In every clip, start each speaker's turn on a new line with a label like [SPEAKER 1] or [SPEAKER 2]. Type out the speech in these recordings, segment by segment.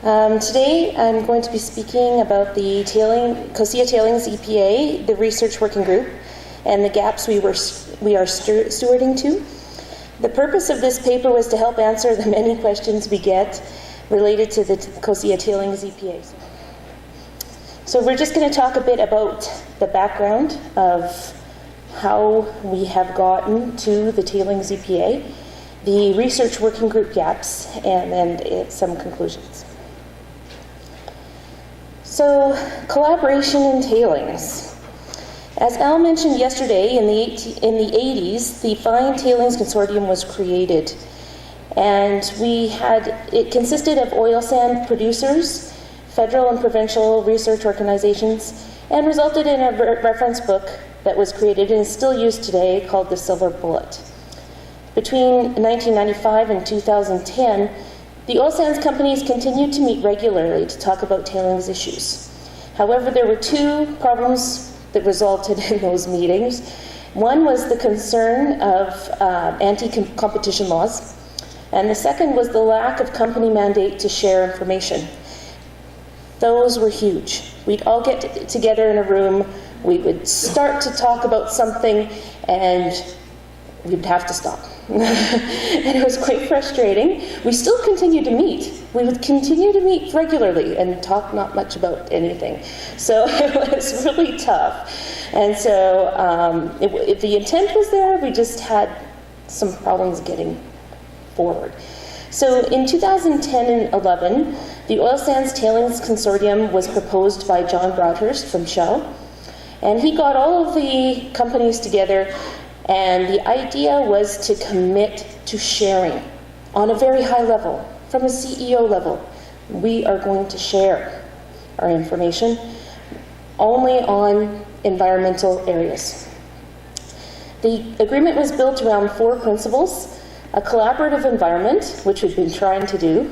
[SPEAKER 1] Today I'm going to be speaking about the COSIA Tailings EPA, the research working group, and the gaps we are stewarding to. The purpose of this paper was to help answer the many questions we get related to the COSIA Tailings EPA. So we're just going to talk a bit about the background of how we have gotten to the Tailings EPA, the research working group gaps, and then some conclusions. So, collaboration in tailings. As Al mentioned yesterday, in the 80s, the Fine Tailings Consortium was created, and it consisted of oil sand producers, federal and provincial research organizations, and resulted in a reference book that was created and is still used today called the Silver Bullet. Between 1995 and 2010, the oil sands companies continued to meet regularly to talk about tailings issues. However, there were two problems that resulted in those meetings. One was the concern of anti-competition laws, and the second was the lack of company mandate to share information. Those were huge. We'd all get together in a room, we would start to talk about something, and we'd have to stop. And it was quite frustrating. We still continued to meet. We would continue to meet regularly and talk not much about anything. So it was really tough. And so if the intent was there, we just had some problems getting forward. So in 2010 and 11, the Oil Sands Tailings Consortium was proposed by John Broadhurst from Shell. And he got all of the companies together, and the idea was to commit to sharing on a very high level, from a CEO level. We are going to share our information only on environmental areas. The agreement was built around four principles: a collaborative environment, which we've been trying to do,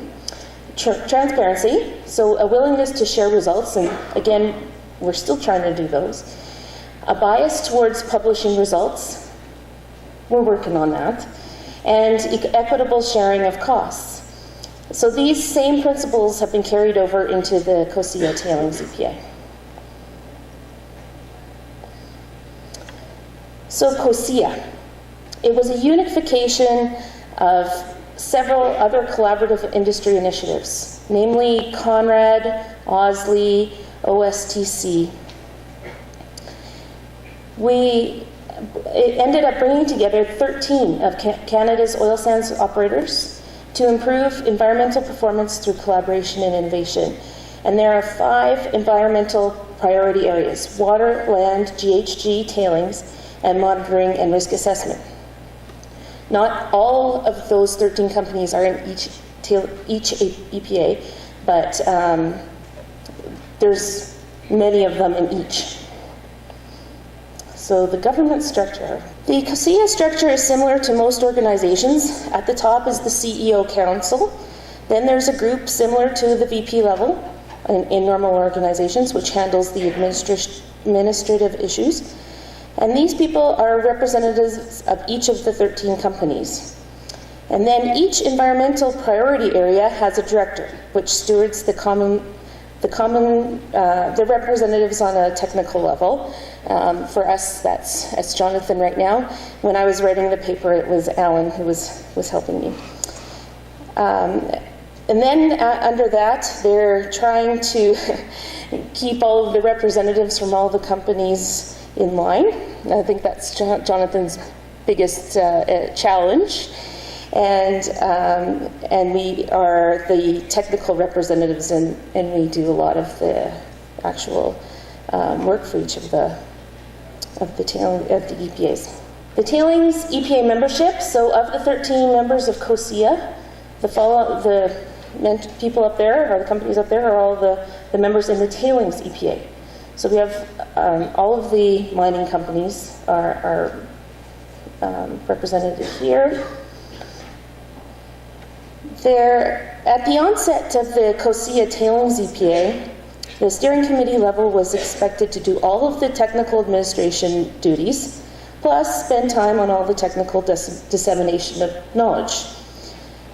[SPEAKER 1] transparency, so a willingness to share results, and again, we're still trying to do those, a bias towards publishing results, we're working on that, and equitable sharing of costs. So these same principles have been carried over into the COSIA Tailings EPA. So COSIA, it was a unification of several other collaborative industry initiatives, namely CONRAD, OSLI, OSTC. It ended up bringing together 13 of Canada's oil sands operators to improve environmental performance through collaboration and innovation. And there are 5 environmental priority areas: water, land, GHG, tailings, and monitoring and risk assessment. Not all of those 13 companies are in each EPA, but there's many of them in each. So the government structure. The COSIA structure is similar to most organizations. At the top is the CEO Council. Then there's a group similar to the VP level in normal organizations, which handles the administrative issues. And these people are representatives of each of the 13 companies. And then each environmental priority area has a director, which stewards the representatives on a technical level. For us, that's Jonathan right now. When I was writing the paper, it was Alan who was helping me. And then under that, they're trying to keep all of the representatives from all the companies in line. I think that's Jonathan's biggest challenge. And we are the technical representatives, and we do a lot of the actual work for each of the EPAs. The Tailings EPA membership, so of the 13 members of COSIA, the people up there, or the companies up there, are all the members in the Tailings EPA. So we have all of the mining companies are represented here. At the onset of the COSIA Tailings EPA, the steering committee level was expected to do all of the technical administration duties, plus spend time on all the technical dissemination of knowledge.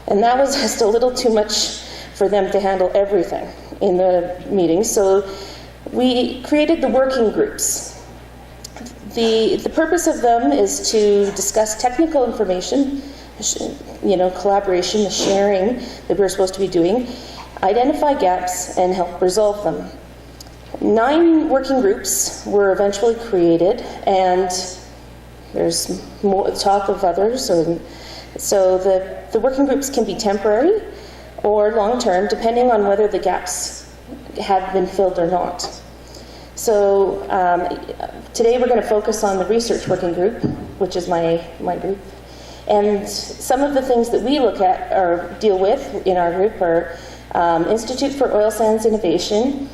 [SPEAKER 1] And that was just a little too much for them to handle everything in the meetings. So we created the working groups. The purpose of them is to discuss technical information, collaboration, the sharing that we're supposed to be doing, identify gaps, and help resolve them. 9 working groups were eventually created, and there's more talk of others. So the working groups can be temporary or long-term, depending on whether the gaps have been filled or not. So today we're going to focus on the research working group, which is my group. And some of the things that we look at or deal with in our group are Institute for Oil Sands Innovation.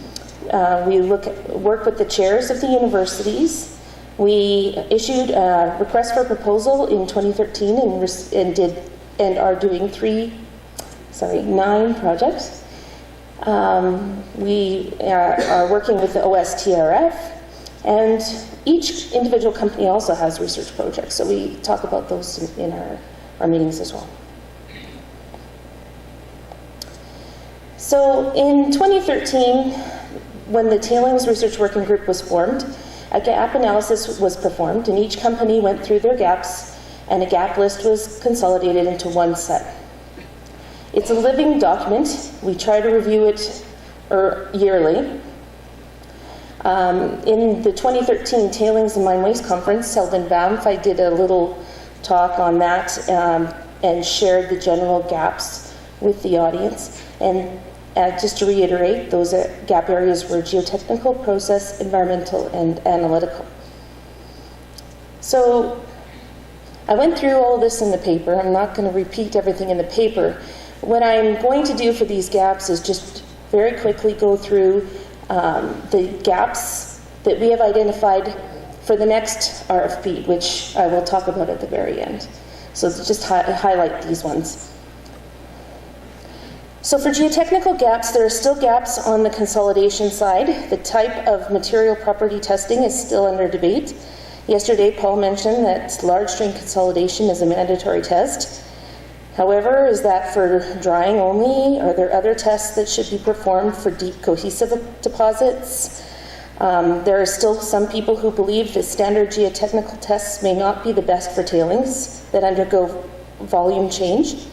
[SPEAKER 1] We work with the chairs of the universities. We issued a request for proposal in 2013 and are doing 9 projects. We are working with the OSTRF, and each individual company also has research projects, so we talk about those in our meetings as well. So in 2013, when the Tailings Research Working Group was formed, a gap analysis was performed, and each company went through their gaps, and a gap list was consolidated into one set. It's a living document. We try to review it yearly. In the 2013 Tailings and Mine Waste Conference held in Banff, I did a little talk on that and shared the general gaps with the audience. And just to reiterate, those gap areas were geotechnical, process, environmental, and analytical. So I went through all of this in the paper. I'm not going to repeat everything in the paper. What I'm going to do for these gaps is just very quickly go through the gaps that we have identified for the next RFP, which I will talk about at the very end. So just highlight these ones. So for geotechnical gaps, there are still gaps on the consolidation side. The type of material property testing is still under debate. Yesterday, Paul mentioned that large string consolidation is a mandatory test. However, is that for drying only? Are there other tests that should be performed for deep cohesive deposits? There are still some people who believe that standard geotechnical tests may not be the best for tailings that undergo volume change.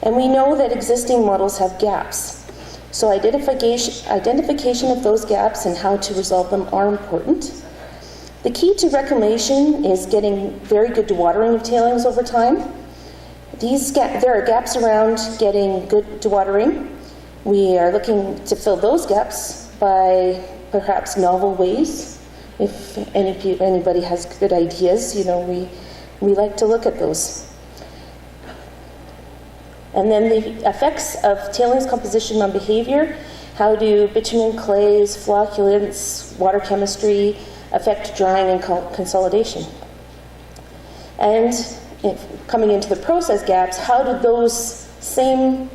[SPEAKER 1] And we know that existing models have gaps. So identification of those gaps and how to resolve them are important. The key to reclamation is getting very good dewatering of tailings over time. There are gaps around getting good dewatering. We are looking to fill those gaps by perhaps novel ways. If anybody has good ideas, we like to look at those. And then the effects of tailings composition on behavior. How do bitumen, clays, flocculants, water chemistry affect drying and consolidation? And coming into the process gaps, how do those same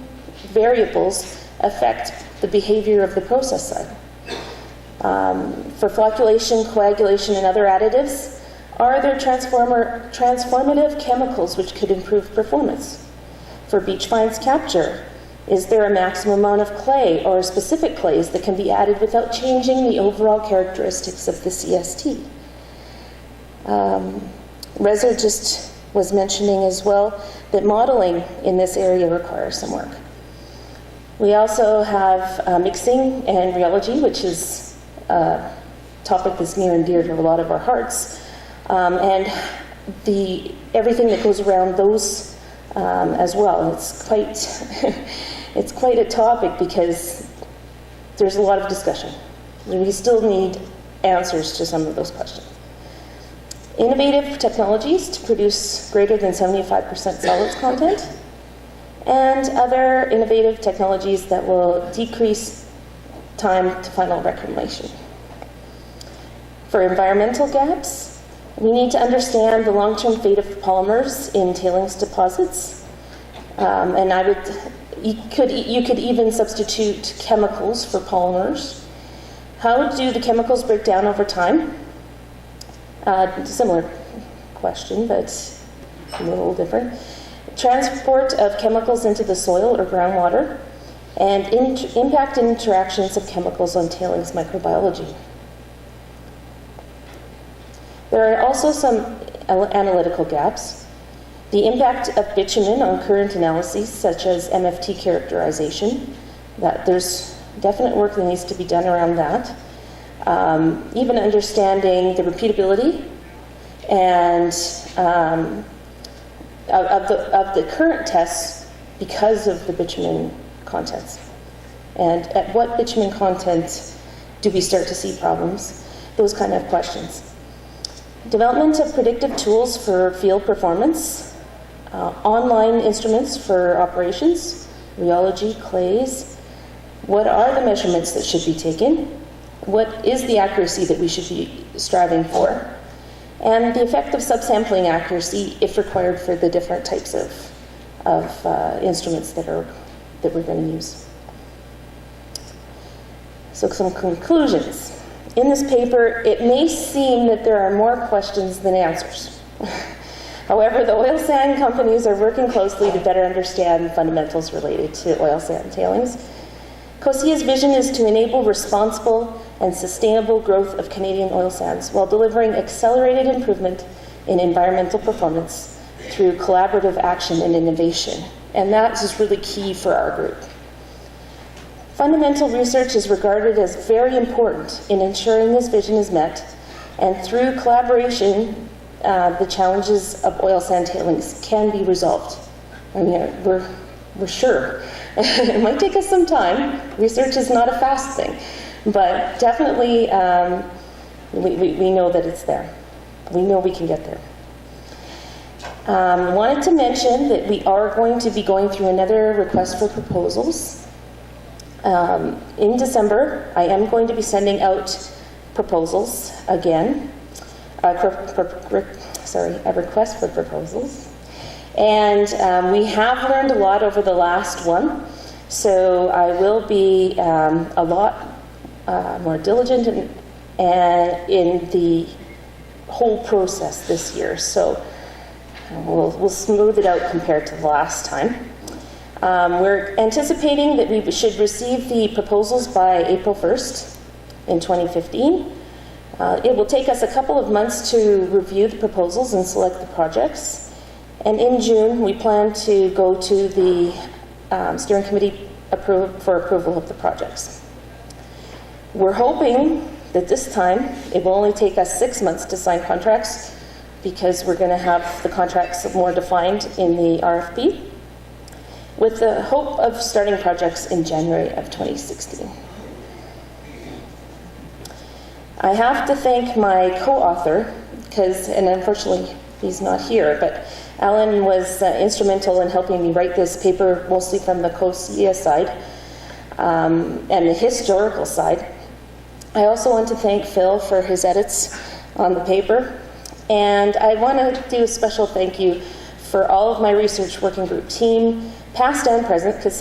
[SPEAKER 1] variables affect the behavior of the process side? For flocculation, coagulation, and other additives, are there transformative chemicals which could improve performance? For beach fines capture, is there a maximum amount of clay or specific clays that can be added without changing the overall characteristics of the CST? Reza just was mentioning as well that modeling in this area requires some work. We also have mixing and rheology, which is a topic that's near and dear to a lot of our hearts, and everything that goes around those as well. It's quite a topic because there's a lot of discussion. We still need answers to some of those questions. Innovative technologies to produce greater than 75% solids content, and other innovative technologies that will decrease time to final reclamation. For environmental gaps, we need to understand the long-term fate of polymers in tailings deposits, and you could even substitute chemicals for polymers. How do the chemicals break down over time? Similar question, but a little different. Transport of chemicals into the soil or groundwater. and impact and interactions of chemicals on tailings microbiology. There are also some analytical gaps. The impact of bitumen on current analyses, such as MFT characterization, that there's definite work that needs to be done around that. Even understanding the repeatability and of the current tests because of the bitumen contents. And at what bitumen content do we start to see problems? Those kind of questions. Development of predictive tools for field performance, online instruments for operations, rheology, clays. What are the measurements that should be taken? What is the accuracy that we should be striving for? And the effect of subsampling accuracy if required for the different types of instruments that we're going to use. So some conclusions. In this paper, it may seem that there are more questions than answers. However, the oil sand companies are working closely to better understand fundamentals related to oil sand tailings. COSIA's vision is to enable responsible and sustainable growth of Canadian oil sands while delivering accelerated improvement in environmental performance through collaborative action and innovation. And that is really key for our group. Fundamental research is regarded as very important in ensuring this vision is met, and through collaboration, the challenges of oil sand tailings can be resolved. I mean, we're sure. It might take us some time. Research is not a fast thing, but definitely we know that it's there. We know we can get there. Wanted to mention that we are going to be going through another request for proposals. In December, I am going to be sending out proposals again, a request for proposals. And we have learned a lot over the last one, so I will be a lot more diligent in the whole process this year. So we'll smooth it out compared to the last time. We're anticipating that we should receive the proposals by April 1st in 2015. It will take us a couple of months to review the proposals and select the projects. And in June, we plan to go to the steering committee for approval of the projects. We're hoping that this time it will only take us 6 months to sign contracts, because we're going to have the contracts more defined in the RFP, with the hope of starting projects in January of 2016. I have to thank my co-author, and unfortunately he's not here, but Alan was instrumental in helping me write this paper, mostly from the COSIA side and the historical side. I also want to thank Phil for his edits on the paper, and I want to do a special thank you for all of my research working group team, past and present, because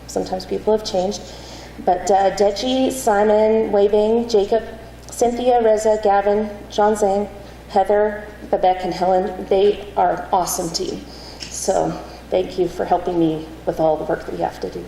[SPEAKER 1] sometimes people have changed, but Deji, Simon, Weibing, Jacob, Cynthia, Reza, Gavin, John Zhang, Heather, Babek, and Helen. They are an awesome team. So thank you for helping me with all the work that we have to do.